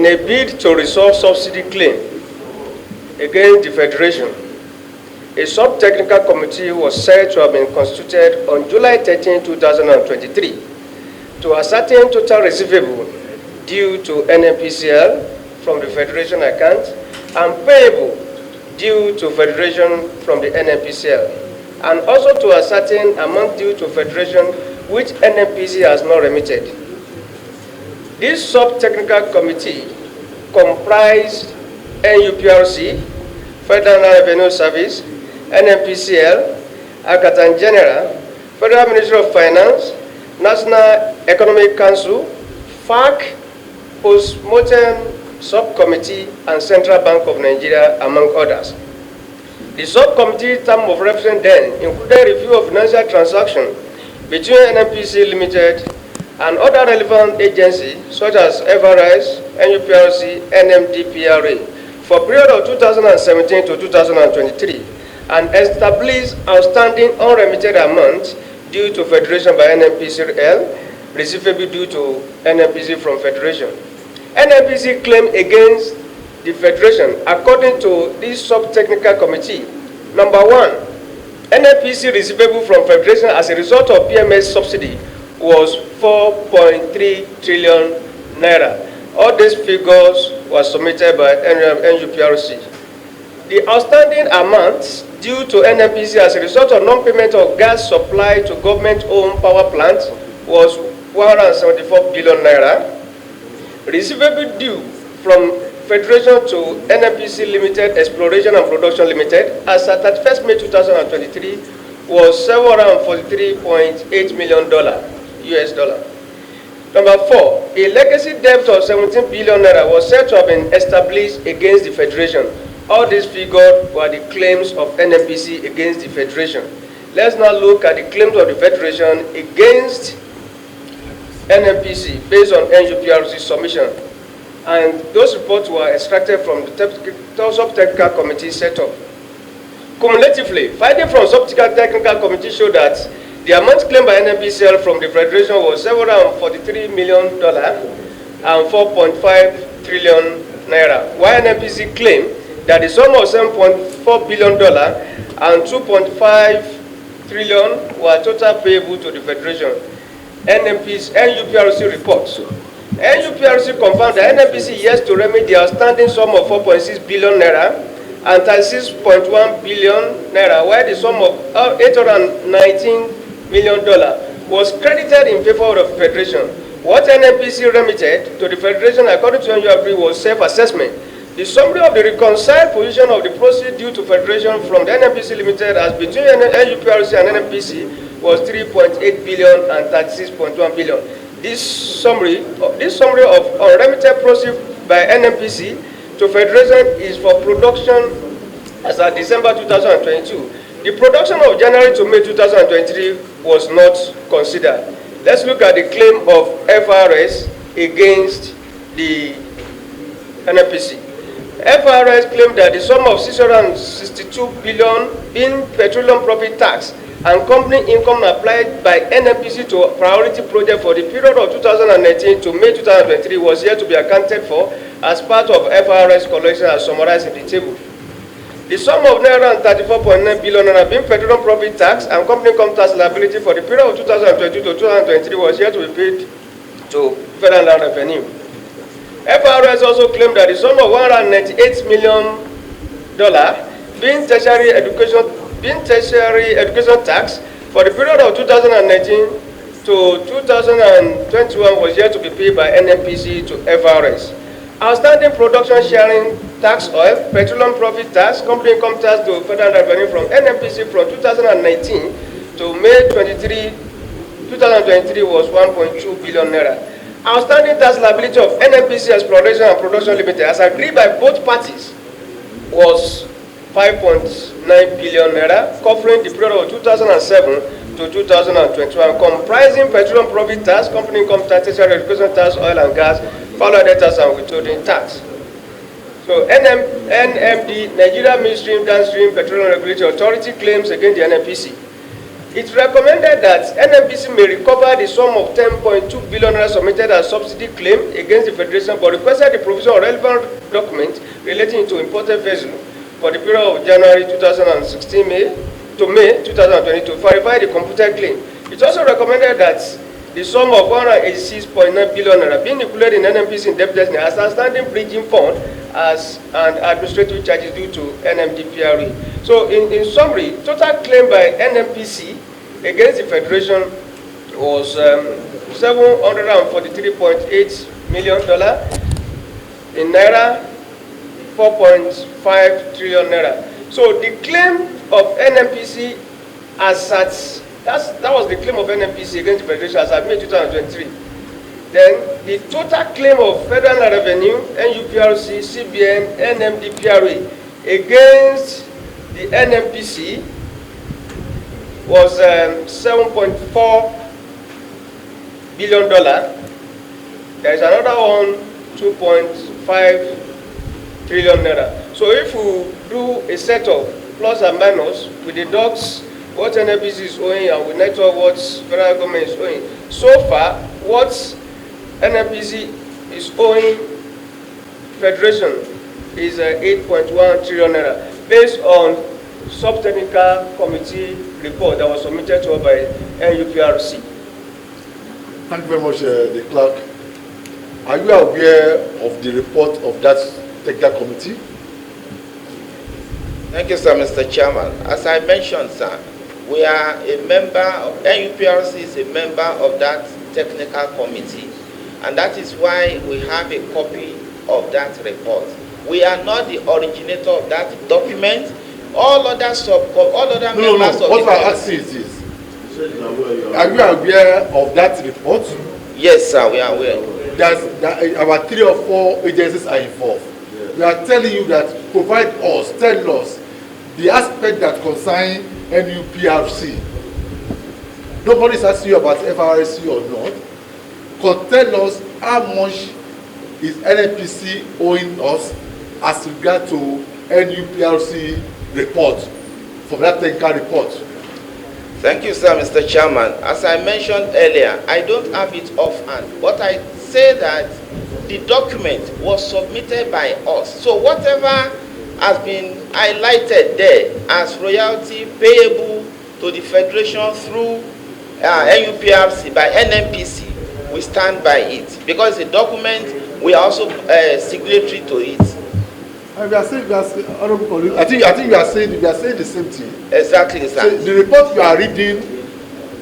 in a bid to resolve subsidy claim against the Federation, a sub-technical committee was said to have been constituted on July 13, 2023 to ascertain total receivable due to NNPCL from the Federation account and payable due to Federation from the NNPCL, and also to ascertain amount due to Federation which NNPC has not remitted. This sub-technical committee comprised NUPRC, Federal Revenue Service, NNPCL, Accountant General, Federal Ministry of Finance, National Economic Council, FARC, Post-Mortem Subcommittee, and Central Bank of Nigeria, among others. The subcommittee term of reference then included review of financial transactions between NNPC Limited and other relevant agencies such as FRS, NUPRC, NNPCL for period of 2017 to 2023 and established outstanding unremitted amounts due to Federation by NNPCL, receivable due to NNPC from Federation. NNPC claim against the Federation according to this sub-technical committee. Number one, NNPC receivable from Federation as a result of PMS subsidy was 4.3 trillion naira. All these figures were submitted by NUPRC. The outstanding amounts due to NNPC as a result of non-payment of gas supply to government-owned power plants was 174 billion naira. Receivable due from Federation to NNPC Limited Exploration and Production Limited as at 31st May 2023 was $743.8 million US dollar. Number four, a legacy debt of 17 billion naira was said to have been established against the Federation. All these figures were the claims of NNPC against the Federation. Let's now look at the claims of the Federation against NNPC based on NUPRC submission. And those reports were extracted from the sub-technical committee set up. Cumulatively, findings from sub-technical committee show that the amount claimed by NNPCL from the Federation was $743 million and 4.5 trillion naira, while NNPC claimed that the sum of $7.4 billion and 2.5 trillion were total payable to the Federation. NUPRC reports. NUPRC confirmed that NNPC yes to remit the outstanding sum of 4.6 billion naira and 36.1 billion naira, while the sum of $819 million was credited in favor of the Federation. What NNPC remitted to the Federation according to NUPRC was self-assessment. The summary of the reconciled position of the proceeds due to Federation from the NNPC Limited as between NUPRC and NNPC was 3.8 billion and 36.1 billion. This summary of unremitted proceeds by NNPC to Federation is for production as of December 2022. The production of January to May 2023 was not considered. Let's look at the claim of FRS against the NNPC. FRS claimed that the sum of 662 billion in petroleum profit tax and company income applied by NNPC to a priority project for the period of 2019 to May 2023 was yet to be accounted for as part of FRS collection as summarized in the table. The sum of Naira 34.9 billion naira being petroleum profit tax and company income tax liability for the period of 2022 to 2023 was yet to be paid to Federal Revenue. FRS also claimed that the sum of $198 million being tertiary education tax for the period of 2019 to 2021 was yet to be paid by NNPC to FRS. Outstanding production sharing tax oil, petroleum profit tax, company income tax to Federal Revenue from NNPC from 2019 to May 23, 2023 was 1.2 billion naira. Outstanding tax liability of NNPC Exploration and Production Limited, as agreed by both parties, was 5.9 billion naira, covering the period of 2007 to 2021, comprising petroleum profit tax, company income tax, tertiary education tax, oil and gas, value-added tax, and withholding tax. So NMD, Nigeria Midstream Downstream Petroleum Regulatory Authority, claims against the NNPC. It recommended that NNPC may recover the sum of 10.2 billion naira submitted as subsidy claim against the Federation, but requested the provision of relevant documents relating to imported vessels for the period of January 2016 to May 2022 to verify the computed claim. It also recommended that the sum of 186.9 billion naira being included in NNPC indebtedness as outstanding bridging fund as and administrative charges due to NNPCL. So in summary, total claim by NNPC against the Federation was $743.8 million in naira, 4.5 trillion naira. So the claim of NNPC as at that was the claim of NNPC against the Federation as at May 2023. Then the total claim of Federal Revenue, NUPRC, CBN, NNPCL against the NNPC was $7.4 billion. There is another one, 2.5 trillion naira. So if we do a set of plus and minus, we deduct what NNPC is owing and we net off what federal government is owing. So far, what NNPC is owing Federation is 8.1 trillion naira based on sub-technical committee report that was submitted to us by NUPRC. Thank you very much, the clerk. Are you aware of the report of that technical committee? Thank you, sir, Mr. Chairman. As I mentioned, sir, we are a member of NUPRC is a member of that technical committee, and that is why we have a copy of that report. We are not the originator of that document. All other members of what I ask you is this. Are you aware of that report? Yes, sir, we are aware. That our 3 or 4 agencies are involved. We are telling you that tell us the aspect that concern NUPRC. Nobody is asking you about FRSC or not. Tell us how much is NNPC owing us as regard to NUPRC report, from that technical report. Thank you, sir, Mr. Chairman. As I mentioned earlier, I don't have it offhand, but I say that the document was submitted by us. So whatever has been highlighted there as royalty payable to the Federation through NUPRC by NNPC, we stand by it because the document we are also signatory to it. I think you are saying the same thing. Exactly, sir. So the report you are reading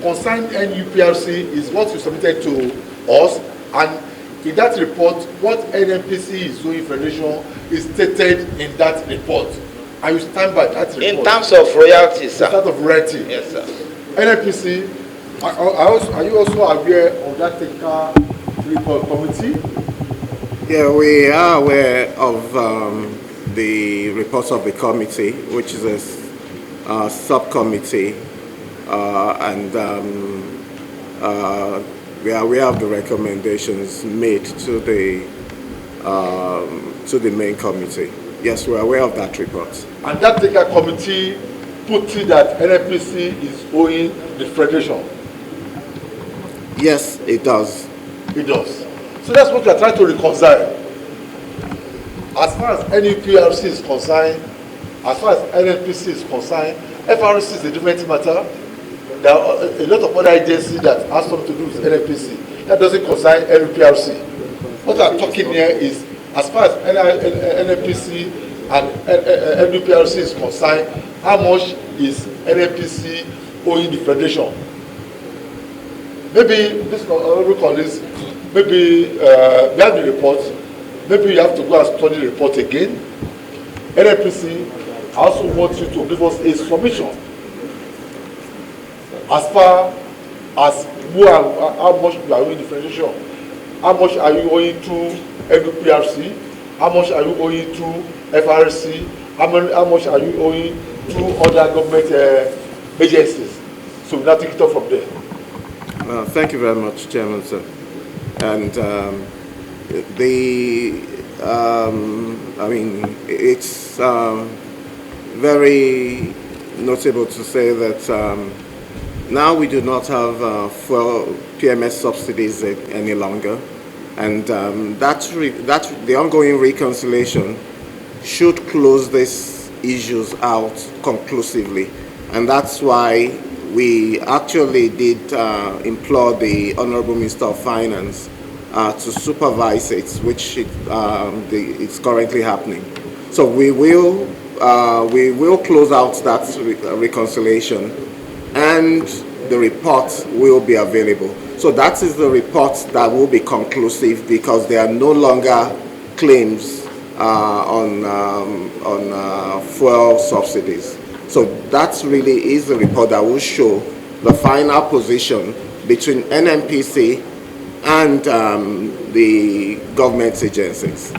concerning NUPRC is what you submitted to us, and in that report, what NNPC is doing Federation is stated in that report, and you stand by that report. In terms of royalty, sir. In terms of royalty. Yes, sir. NNPC, are you also aware of that technical report committee? Yeah, we are aware of the reports of the committee, which is a subcommittee, and we are aware of the recommendations made to the main committee. Yes, we are aware of that report. And that technical committee put it that NNPC is owing the Federation. Yes, it does. It does. So that's what we are trying to reconcile. As far as NUPRC is concerned, as far as NNPC is concerned, FRC is a different matter. There are a lot of other agencies that have something to do with NNPC. That doesn't concern NUPRC. What I'm talking here is, as far as NNPC and NUPRC is concerned, how much is NNPC owing the Federation? Maybe this colleagues, maybe we have the report. Maybe you have to go and study the report again. NNPC, I also want you to give us a submission as far as how much you are owing the Federation, how much are you owing to NUPRC, how much are you owing to FRC, how much are you owing to other government agencies. So we'll now take it up from there. Thank you very much, Chairman, sir. And I mean, it's very notable to say that Now we do not have fuel PMS subsidies any longer, and the ongoing reconciliation should close these issues out conclusively, and that's why we actually did implore the Honorable Minister of Finance to supervise it, which it's currently happening. So we will close out that reconciliation, and the report will be available. So that is the report that will be conclusive, because there are no longer claims on fuel subsidies. So that really is the report that will show the final position between NNPC and the government agencies.